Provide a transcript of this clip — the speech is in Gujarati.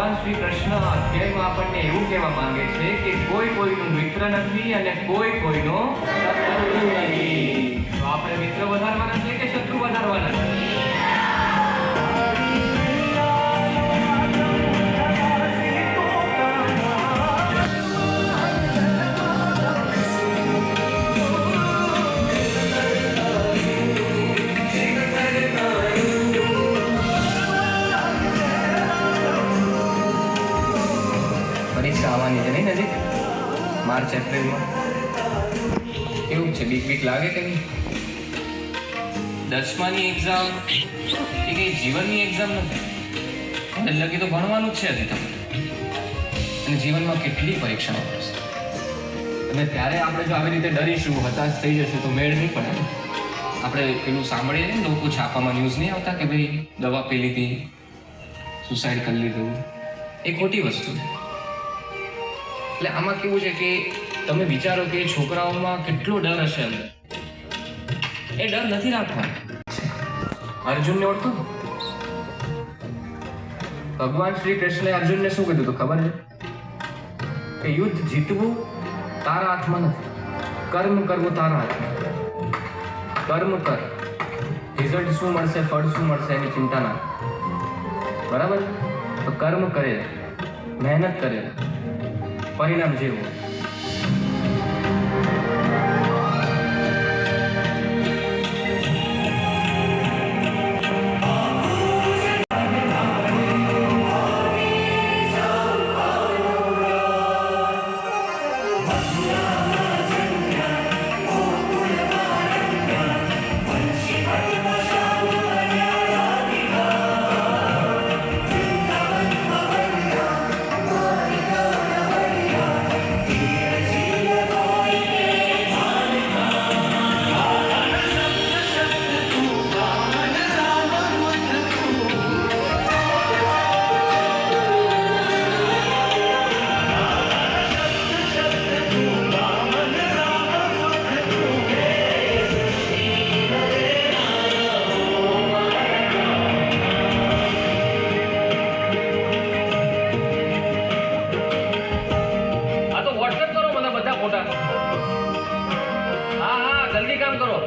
ભગવાન શ્રી કૃષ્ણ અધ્યાયમાં આપણને એવું કહેવા માંગે છે કે કોઈ કોઈનું મિત્ર નથી અને કોઈ કોઈનો શત્રુ નથી. તો આપણે મિત્ર વધારવાના છે કે શત્રુ વધારવાના છે? પરીક્ષા આવવાની છે નહીં નજીક, માર્ચ એપ્રિલમાં. કેવું છે, બીક લાગે કે નહીં? 10માની એક્ઝામ એ કઈ જીવનની એક્ઝામ નથી. એટલે લગી તો ભણવાનું જ છે હજી તમે. અને જીવનમાં કેટલી પરીક્ષાઓ થશે, અને ત્યારે આપણે જો આવી રીતે ડરીશું, હતાશ થઈ જશે તો મેળ નહીં પડે. આપણે પેલું સાંભળીએ ને, લોકો છાપામાં ન્યૂઝ નહીં આવતા કે ભાઈ દવા પી લીધી, સુસાઇડ કરી લીધું. એ ખોટી વસ્તુ છે. એટલે આમાં કેવું છે કે તમે વિચારો કે છોકરાઓમાં કેટલો ડર હશે અંદર. એ ડર નથી રાખવાનો. અર્જુનને ઓળખો? ભગવાન શ્રી કૃષ્ણે અર્જુનને શું કીધું હતું ખબર છે? કે યુદ્ધ જીતવું તારા હાથમાં નથી, કર્મ કરવું તારા હાથમાં. કર્મ કર, રિઝલ્ટ શું મળશે, ફળ શું મળશે એની ચિંતા ના. બરાબર? તો કર્મ કરે, મહેનત કરે, પરિણામ જેવું. હા, જલ્દી કામ કરો.